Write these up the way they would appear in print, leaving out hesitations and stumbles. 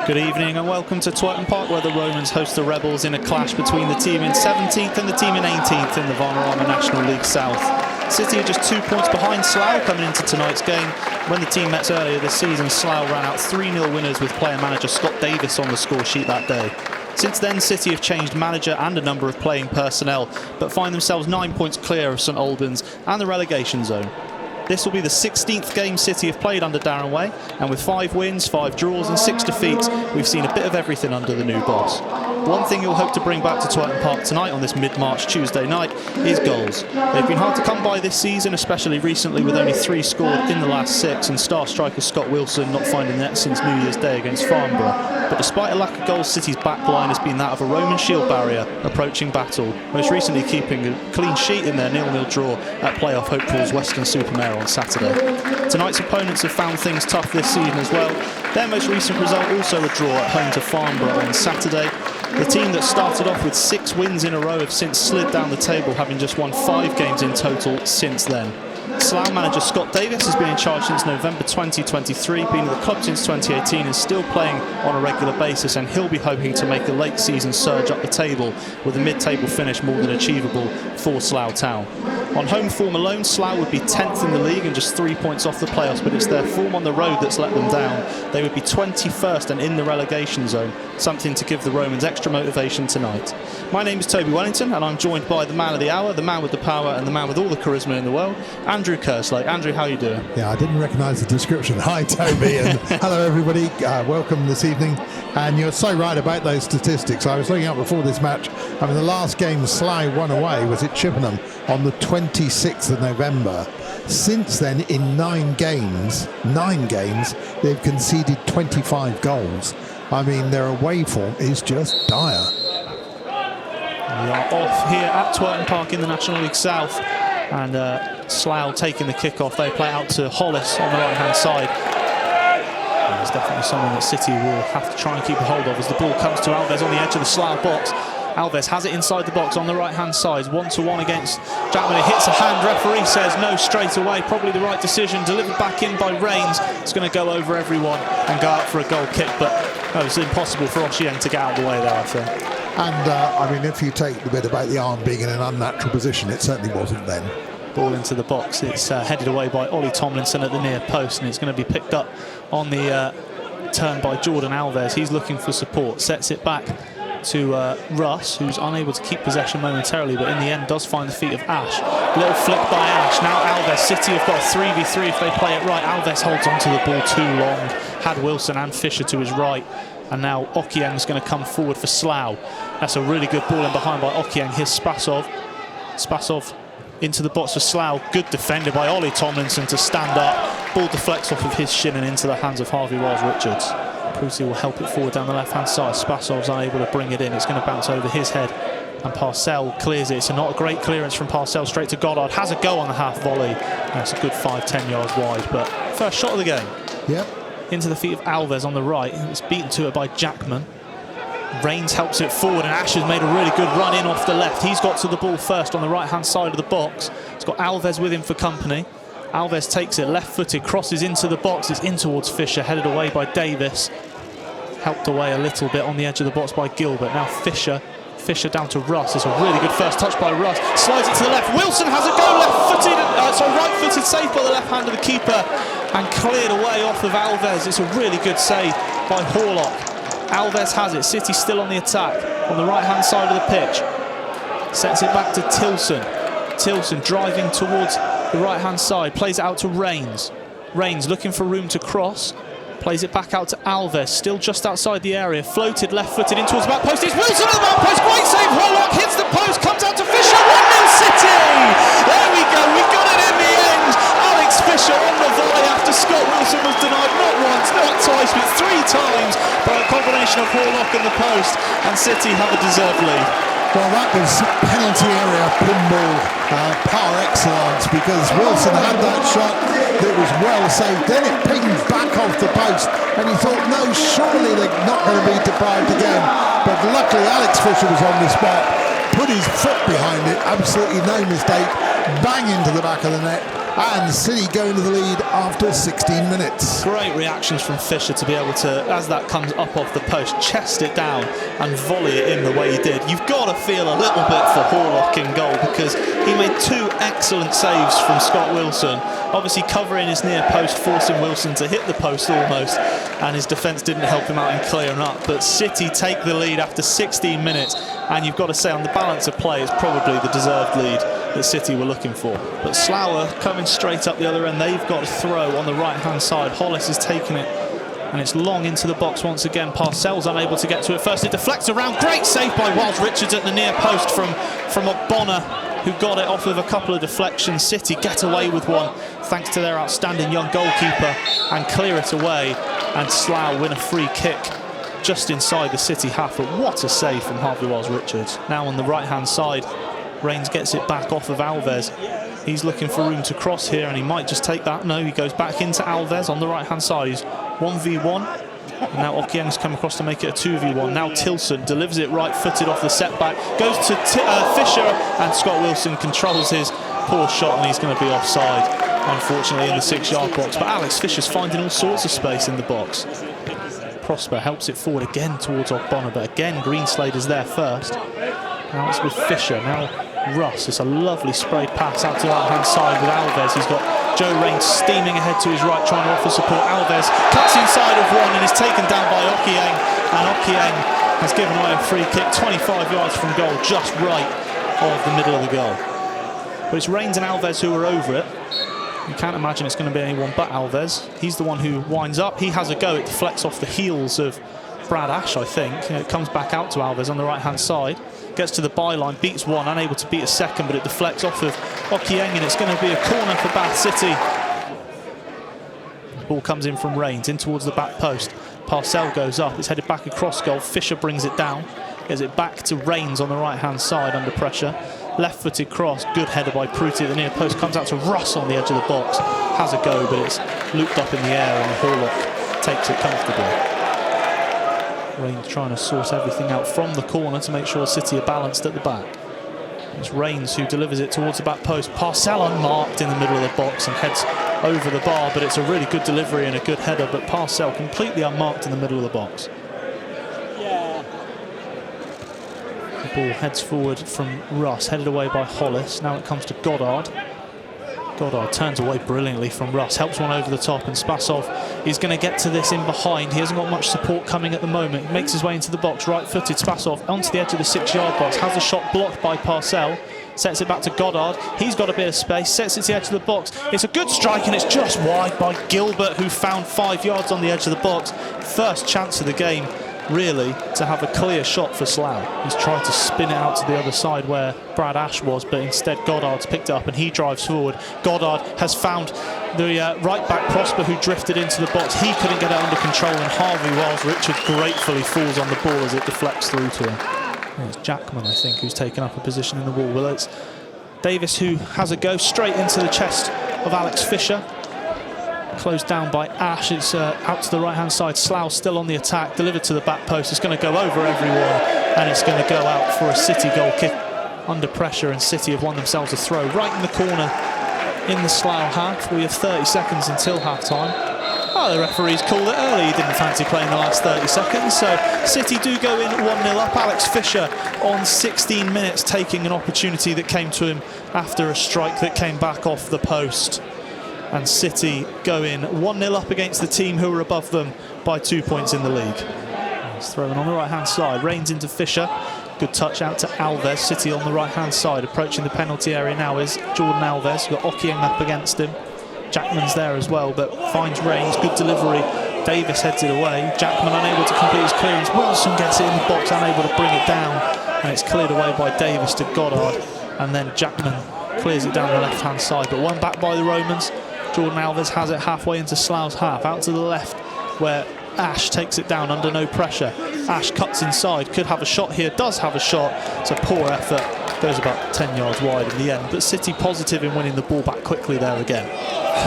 Good evening and welcome to Twerton Park, where the Romans host the Rebels in a clash between the team in 17th and the team in 18th in the Vanarama National League South. City are just 2 points behind Slough coming into tonight's game. When the team met earlier this season, Slough ran out 3-0 winners with player-manager Scott Davis on the score sheet that day. Since then, City have changed manager and a number of playing personnel, but find themselves 9 points clear of St Albans and the relegation zone. This will be the 16th game City have played under Darren Way, and with 5 wins, 5 draws and 6 defeats, we've seen a bit of everything under the new boss. One thing you'll hope to bring back to Twerton Park tonight on this mid-March Tuesday night is goals. They've been hard to come by this season, especially recently with only 3 scored in the last 6, and star striker Scott Wilson not finding net since New Year's Day against Farnborough. But despite a lack of goals, City's back line has been that of a Roman shield barrier approaching battle, most recently keeping a clean sheet in their 0-0 draw at playoff hopefuls Western-super-Mare on Saturday. Tonight's opponents have found things tough this season as well. Their most recent result also a draw at home to Farnborough on Saturday. The team that started off with 6 wins in a row have since slid down the table, having just won 5 games in total since then. Slough manager Scott Davis has been in charge since November 2023, been at the club since 2018 and still playing on a regular basis, and he'll be hoping to make a late season surge up the table with a mid-table finish more than achievable for Slough Town. On home form alone, Slough would be 10th in the league and just 3 points off the playoffs, but it's their form on the road that's let them down. They would be 21st and in the relegation zone, something to give the Romans extra motivation tonight. My name is Toby Wellington and I'm joined by the man of the hour, the man with the power and the man with all the charisma in the world, Andrew Kerslake. Andrew, how are you doing? Yeah, I didn't recognise the description. Hi, Toby, and hello, everybody. Welcome this evening. And you're so right about those statistics. I was looking up before this match. I mean, the last game Slough won away was at Chippenham on the 26th of November. Since then, in 9 games, they've conceded 25 goals. I mean, their away form is just dire. We are off here at Twerton Park in the National League South, and Slough taking the kickoff. They play out to Hollis on the right-hand side. And there's definitely someone that City will have to try and keep a hold of as the ball comes to Alves on the edge of the Slough box. Alves has it inside the box on the right-hand side, 1-to-1 against Jackman. It hits a hand. Referee says no straight away. Probably the right decision. Delivered back in by Rains. It's going to go over everyone and go out for a goal kick, but it's impossible for Ōshieng to get out of the way there, I think. And, I mean, if you take the bit about the arm being in an unnatural position, it certainly wasn't then. Ball into the box. It's headed away by Ollie Tomlinson at the near post, and it's going to be picked up on the turn by Jordan Alves. He's looking for support. Sets it back to Russ, who's unable to keep possession momentarily, but in the end does find the feet of Ash. Little flick by Ash. Now Alves. City have got a 3v3 if they play it right. Alves holds onto the ball too long. Had Wilson and Fisher to his right. And now Ōshieng's going to come forward for Slough. That's a really good ball in behind by Ōshieng. Here's Spasov. Spasov into the box for Slough. Good defender by Ollie Tomlinson to stand up. Ball deflects off of his shin and into the hands of Harvey Wiles-Richards. Prusi will help it forward down the left-hand side. Spasov's unable to bring it in. It's going to bounce over his head. And Parcell clears it. It's not a great clearance from Parcell straight to Goddard. Has a go on the half volley. That's a good 5-10 yards wide. But first shot of the game. Yep. Into the feet of Alves on the right. It's beaten to it by Jackman. Rains helps it forward, and Ash has made a really good run in off the left. He's got to the ball first on the right-hand side of the box. He's got Alves with him for company. Alves takes it left-footed, crosses into the box. It's in towards Fisher, headed away by Davis. Helped away a little bit on the edge of the box by Gilbert. Now Fisher down to Russ. It's a really good first touch by Russ. Slides it to the left. Wilson has a go left-footed, right-footed save by the left hand of the keeper and cleared away off of Alves. It's a really good save by Horlock. Alves has it. City still on the attack on the right-hand side of the pitch. Sets it back to Tilson. Tilson driving towards the right-hand side. Plays it out to Rains. Rains looking for room to cross. Plays it back out to Alves, still just outside the area. Floated left-footed in towards the back post. It's Wilson at the back post. Great save. Horlock hits the post. Comes out to Fisher. 1-0 City. There we go. We got it in the end. Alex Fisher on the volley after Scott Wilson was denied not once, not twice, but 3 times by a combination of Horlock and the post. And City have a deserved lead. Well, that was penalty area pinball par excellence, because Wilson had that shot that was well saved. Then it pinged back off the post, and he thought, no, surely they're not going to be deprived again. But luckily, Alex Fisher was on the spot, put his foot behind it, absolutely no mistake, bang into the back of the net. And City go into the lead after 16 minutes. Great reactions from Fisher to be able to, as that comes up off the post, chest it down and volley it in the way he did. You've got to feel a little bit for Horlock in goal, because he made 2 excellent saves from Scott Wilson, obviously covering his near post, forcing Wilson to hit the post almost, and his defence didn't help him out in clearing up. But City take the lead after 16 minutes, and you've got to say on the balance of play, it's probably the deserved lead that City were looking for. But Slough coming straight up the other end. They've got a throw on the right hand side. Hollis is taking it, and it's long into the box once again. Parcell's unable to get to it first. It deflects around. Great save by Wiles Richards at the near post from Ogbonna, who got it off of a couple of deflections. City get away with one thanks to their outstanding young goalkeeper and clear it away, and Slough win a free kick just inside the City half. But what a save from Harvey Wiles Richards. Now on the right hand side, Reigns gets it back off of Alves. He's looking for room to cross here, and he might just take that. No, he goes back into Alves on the right hand side. He's 1v1, and now Okieng's come across to make it a 2v1. Now Tilson delivers it right footed off the setback, goes to Fisher, and Scott Wilson controls his poor shot, and he's going to be offside, unfortunately, in the 6-yard box. But Alex Fisher's finding all sorts of space in the box. Prosper helps it forward again towards Ogbonna, but again Greenslade is there first. Now it's with Fisher. Now Russ. It's a lovely sprayed pass out to the right hand side with Alves. He's got Joe Reigns steaming ahead to his right, trying to offer support. Alves cuts inside of one and is taken down by Okieng, and Okieng has given away a free kick 25 yards from goal, just right of the middle of the goal. But it's Reigns and Alves who are over it. You can't imagine it's going to be anyone but Alves. He's the one who winds up. He has a go. It deflects off the heels of Brad Ash, I think. It comes back out to Alves on the right hand side. Gets to the byline, beats one, unable to beat a second, but it deflects off of Okieng, and it's going to be a corner for Bath City. The ball comes in from Reigns, in towards the back post. Parcell goes up, it's headed back across goal. Fisher brings it down, gets it back to Reigns on the right hand side under pressure. Left-footed cross, good header by Pruti at the near post, comes out to Russ on the edge of the box. Has a go, but it's looped up in the air, and Horlock takes it comfortably. Reigns trying to sort everything out from the corner to make sure City are balanced at the back. It's Reigns who delivers it towards the back post. Parcell unmarked in the middle of the box and heads over the bar, but it's a really good delivery and a good header, but Parcell completely unmarked in the middle of the box. The ball heads forward from Russ, headed away by Hollis. Now it comes to Goddard. Goddard turns away brilliantly from Russ, helps one over the top, and Spasov is going to get to this in behind. He hasn't got much support coming at the moment. He makes his way into the box, right-footed. Spasov onto the edge of the 6-yard box, has a shot blocked by Parcell, sets it back to Goddard. He's got a bit of space, sets it to the edge of the box. It's a good strike, and it's just wide by Gilbert, who found 5 yards on the edge of the box. First chance of the game, really, to have a clear shot for Slough. He's tried to spin it out to the other side where Brad Ash was, but instead Goddard's picked it up and he drives forward. Goddard has found the right back Prosper, who drifted into the box. He couldn't get it under control, and Harvey Wiles Richards gratefully falls on the ball as it deflects through to him. Well, it's Jackman, I think, who's taken up a position in the wall. Well, it's Davis who has a go straight into the chest of Alex Fisher. Closed down by Ash. It's out to the right hand side. Slough still on the attack, delivered to the back post. It's going to go over everyone, and it's going to go out for a City goal kick under pressure, and City have won themselves a throw right in the corner in the Slough half. We have 30 seconds until half time. Oh, the referee's called it early. He didn't fancy playing the last 30 seconds, so City do go in 1-0 up. Alex Fisher on 16 minutes, taking an opportunity that came to him after a strike that came back off the post. And City go in 1-0 up against the team who are above them by 2 points in the league. It's thrown on the right-hand side. Reigns into Fisher. Good touch out to Alves. City on the right-hand side. Approaching the penalty area now is Jordan Alves. Got Okieng up against him. Jackman's there as well, but finds Reigns. Good delivery. Davis heads it away. Jackman unable to complete his clearance. Wilson gets it in the box, unable to bring it down. And it's cleared away by Davis to Goddard. And then Jackman clears it down the left-hand side. But one back by the Romans. Jordan Alves has it halfway into Slough's half, out to the left, where Ash takes it down under no pressure. Ash cuts inside, could have a shot here, does have a shot. It's a poor effort, goes about 10 yards wide in the end. But City positive in winning the ball back quickly there again.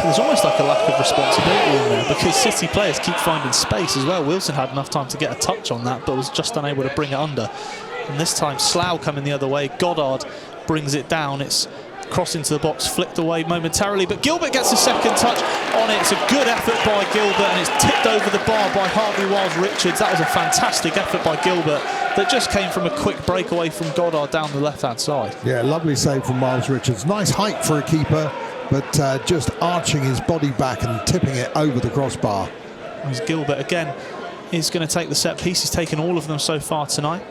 There's almost like a lack of responsibility in there, because City players keep finding space as well. Wilson had enough time to get a touch on that, but was just unable to bring it under. And this time Slough coming the other way. Goddard brings it down. It's Cross into the box, flicked away momentarily, but Gilbert gets a second touch on it. It's a good effort by Gilbert, and it's tipped over the bar by Harvey Wiles-Richards. That was a fantastic effort by Gilbert that just came from a quick breakaway from Goddard down the left-hand side. Yeah, lovely save from Wiles-Richards. Nice height for a keeper, but just arching his body back and tipping it over the crossbar. As Gilbert again is going to take the set piece. He's taken all of them so far tonight.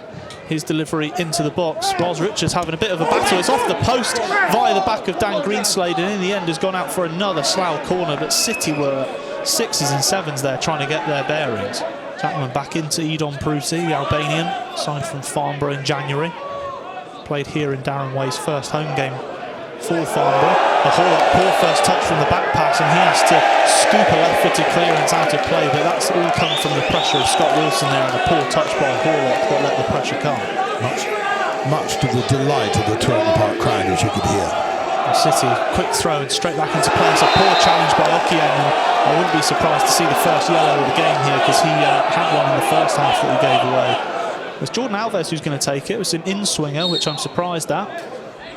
His delivery into the box. Wiles-Richards having a bit of a battle. It's off the post via the back of Dan Greenslade, and in the end has gone out for another Slough corner, but City were 6s and 7s there trying to get their bearings. Jackman back into 𝗛𝗚𝗛𝗛𝗚𝗛𝗚, the Albanian, signed from Farnborough in January. Played here in Darren Way's first home game for Farnborough. A poor first touch from the back pass, and he has to scoop a left-footed clearance out of play, but that's all come from the pressure of Scott Wilson there, and a poor touch by Horlock that let the pressure come. Much to the delight of the Twerton Park crowd, as you could hear. City, quick throw and straight back into play. It's a poor challenge by 𝗛𝗚𝗚𝗛𝗚𝗛𝗧, and I wouldn't be surprised to see the first yellow of the game here, because he had one in the first half that he gave away. It's Jordan Alves who's going to take it. It was an in-swinger, which I'm surprised at,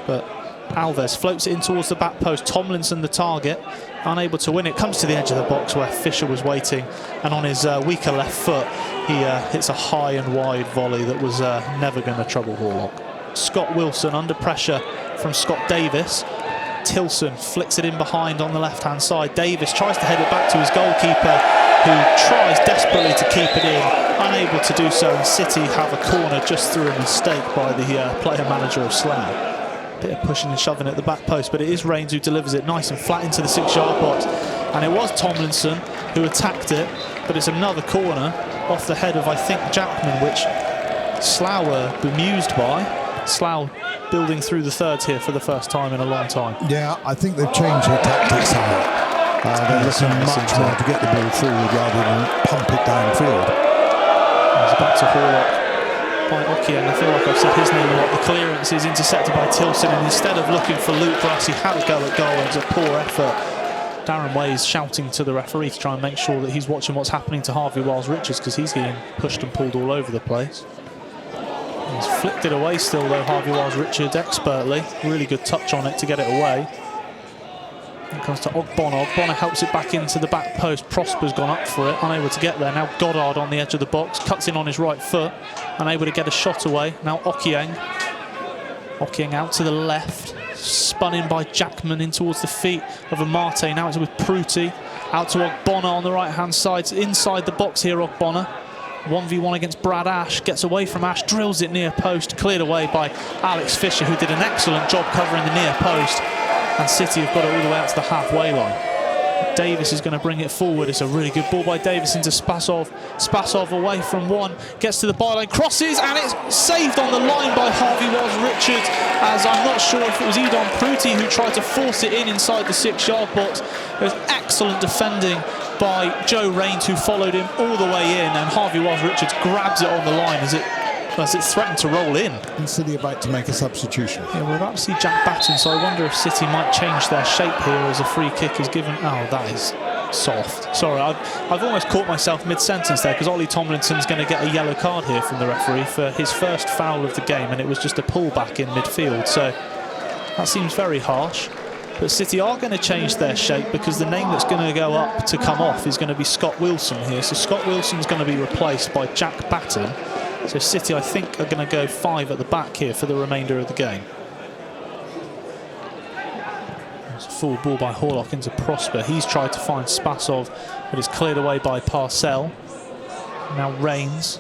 but Alves floats it in towards the back post. Tomlinson, the target, unable to win it. Comes to the edge of the box where Fisher was waiting, and on his weaker left foot, he hits a high and wide volley that was never going to trouble Horlock. Scott Wilson under pressure from Scott Davis. Tilson flicks it in behind on the left-hand side. Davis tries to head it back to his goalkeeper, who tries desperately to keep it in, unable to do so, and City have a corner just through a mistake by the player-manager of Slough. Bit of pushing and shoving at the back post, but it is Rains who delivers it nice and flat into the 6-yard box, and it was Tomlinson who attacked it, but it's another corner off the head of, I think, Jackman, which Slough were bemused by. Slough building through the thirds here for the first time in a long time. Yeah, I think they've changed their tactics somewhat. They're looking much more to get the ball forward rather than pump it downfield. It's back to Horlock by 𝗛𝗚𝗚𝗛𝗚𝗛𝗚, and I feel like I've said his name a lot. The clearance is intercepted by Tilson, and instead of looking for Luke Brass, he had a go at goal, and it's a poor effort. Darren Way's shouting to the referee to try and make sure that he's watching what's happening to Harvey Wiles-Richards, because he's getting pushed and pulled all over the place. He's flicked it away still though, Harvey Wiles-Richards expertly. Really good touch on it to get it away. It comes to Ogbonna. Ogbonna helps it back into the back post. Prosper's gone up for it, unable to get there. Now Goddard on the edge of the box, cuts in on his right foot, unable to get a shot away. Now 𝗛𝗚𝗚𝗛𝗚𝗛𝗚𝗚𝗚𝗚𝗚 out to the left, spun in by Jackman in towards the feet of Amate. Now it's with Pruti, out to Ogbonna on the right-hand side. Inside the box here, Ogbonna. 1v1 against Brad Ash, gets away from Ash, drills it near post, cleared away by Alex Fisher, who did an excellent job covering the near post, and City have got it all the way out to the halfway line. Davis is going to bring it forward. It's a really good ball by Davis into Spasov. Spasov away from one, gets to the byline, crosses, and it's saved on the line by Harvey Wiles-Richards, as I'm not sure if it was Edon Pruti who tried to force it in inside the 6-yard box. There's excellent defending by Joe Rains, who followed him all the way in, and Harvey Wiles-Richards grabs it on the line as it threatened to roll in. And City about to make a substitution. Yeah, we're about to see Jack Batten, so I wonder if City might change their shape here as a free kick is given. Oh, that is soft. Sorry, I've almost caught myself mid-sentence there, because Ollie Tomlinson's going to get a yellow card here from the referee for his first foul of the game, and it was just a pullback in midfield, so that seems very harsh. But City are going to change their shape, because the name that's going to go up to come off is going to be Scott Wilson here. So Scott Wilson's going to be replaced by Jack Batten. So City, I think, are going to go 5 at the back here for the remainder of the game. It's a full ball by Horlock into Prosper. He's tried to find Spasov, but it's cleared away by Parcell. Now Rains.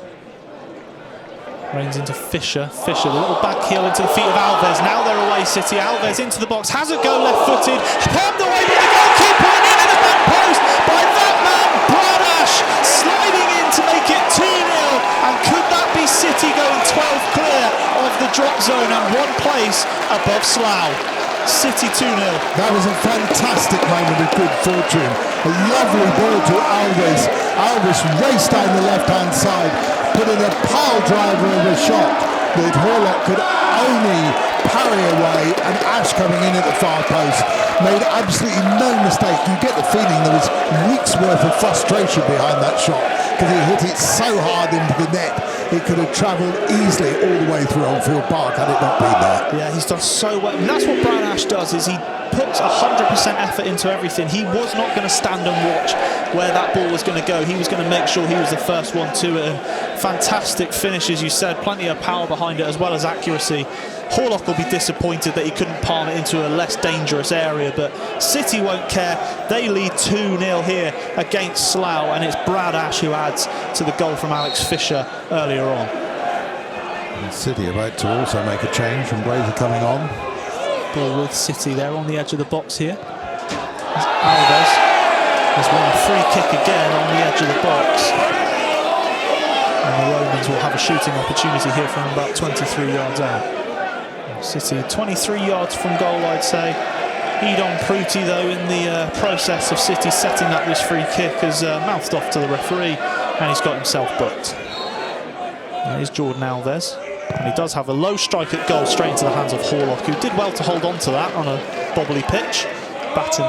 Rains into Fisher. Fisher, the little back heel into the feet of Alves. Now they're away, City. Alves into the box, has a go left-footed, palmed away by the goalkeeper, and in at the back post by that man, Brad Ash, sliding in to make it 2-0. And could that be City going 12 clear of the drop zone and 1 place above Slough? City 2-0. That was a fantastic moment of good fortune. A lovely ball to Alves. Alves raced down the left-hand side, put in a pile driver of a shot that Horlock could only parry away, and Ash coming in at the far post made absolutely no mistake. You get the feeling there was weeks worth of frustration behind that shot, because he hit it so hard field into the net. It could have travelled easily all the way through Oldfield Park had it not been there. Yeah, he's done so well. And that's what Brad Ash does, is he puts 100% effort into everything. He was not going to stand and watch where that ball was going to go. He was going to make sure he was the first one to it. And fantastic finish, as you said. Plenty of power behind it, as well as accuracy. Horlock will be disappointed that he couldn't palm it into a less dangerous area, but City won't care. They lead 2-0 here against Slough, and it's Brad Ash who adds to the goal from Alex Fisher earlier on. And City about to also make a change from Blazer coming on. Ball with City there on the edge of the box here. Alves has won a free kick again on the edge of the box. And the Romans will have a shooting opportunity here from about 23 yards out. City 23 yards from goal, I'd say. 𝗛𝗚𝗛𝗛𝗚𝗛𝗚, though, in the process of City setting up this free kick, has mouthed off to the referee, and he's got himself booked. There's Jordan Alves, and he does have a low strike at goal straight into the hands of Horlock, who did well to hold on to that on a bobbly pitch. Batten,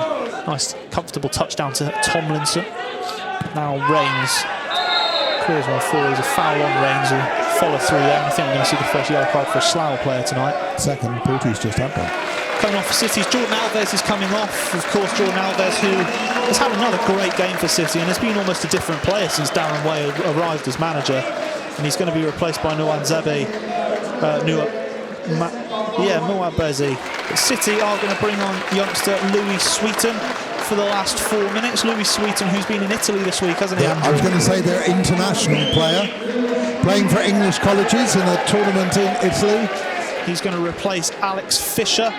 nice comfortable touchdown to Tomlinson. Now Reigns clears one forward. There's a foul on Reigns. Follow through there, and I think we're going to see the first yellow card for a Slough player tonight. Second, Porty's just had one. Coming off for City's Jordan Alves is coming off. Of course, Jordan Alves, who has had another great game for City and has been almost a different player since Darren Way arrived as manager. And he's going to be replaced by Nwabeze. City are going to bring on youngster Louis Sweeton for the last 4 minutes. Louis Sweeton, who's been in Italy this week, hasn't he? Yeah, I was going to say they're an international player, playing for English colleges in a tournament in Italy. He's going to replace Alex Fisher.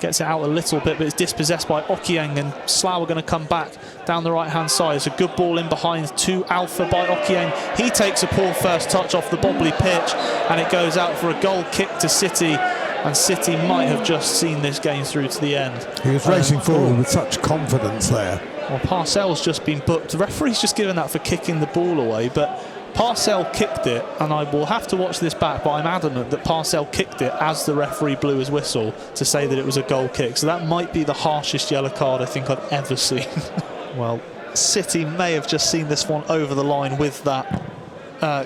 Gets it out a little bit, but it's dispossessed by Okieng, and Slough are going to come back down the right-hand side. It's a good ball in behind to Alpha by Okieng. He takes a poor first touch off the bobbly pitch, and it goes out for a goal kick to City. And City might have just seen this game through to the end. He was racing forward with such confidence there. Well, Parcell's just been booked. The referee's just given that for kicking the ball away, but Parcell kicked it, and I will have to watch this back, but I'm adamant that Parcell kicked it as the referee blew his whistle to say that it was a goal kick. So that might be the harshest yellow card I think I've ever seen. Well, City may have just seen this one over the line with that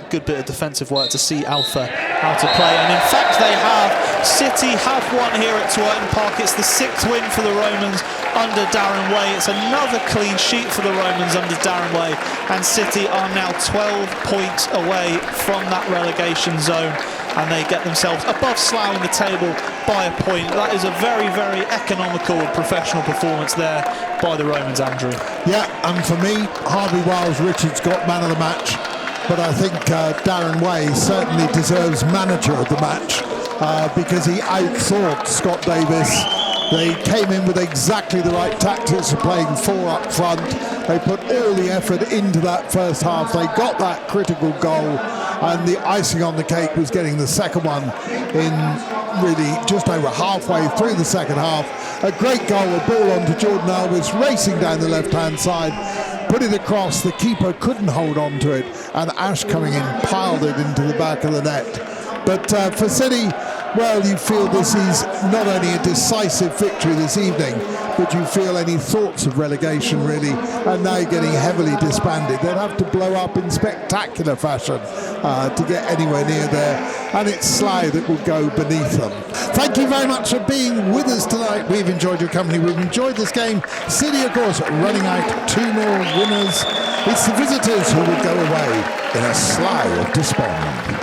good bit of defensive work to see Alpha out to play, and in fact they have. City have won here at Twerton Park. It's the 6th win for the Romans under Darren Way. It's another clean sheet for the Romans under Darren Way, and City are now 12 points away from that relegation zone, and they get themselves above Slough in the table by a point. That is a very, very economical professional performance there by the Romans, Andrew. Yeah, and for me, Harvey Wiles Richards got man of the match, but I think Darren Way certainly deserves manager of the match because he outthought Scott Davis. They came in with exactly the right tactics of playing 4 up front. They put all the effort into that first half. They got that critical goal, and the icing on the cake was getting the second one in really just over halfway through the second half. A great goal, a ball onto Jordan Alves, racing down the left-hand side, put it across. The keeper couldn't hold on to it, and Ash coming in piled it into the back of the net. But for City, well, you feel this is not only a decisive victory this evening, but you feel any thoughts of relegation really are now getting heavily disbanded. They'd have to blow up in spectacular fashion to get anywhere near there, and it's Slough that will go beneath them. Thank you very much for being with us tonight. We've enjoyed your company. We've enjoyed this game. City, of course, running out 2 more winners. It's the visitors who will go away in a Slough of despond.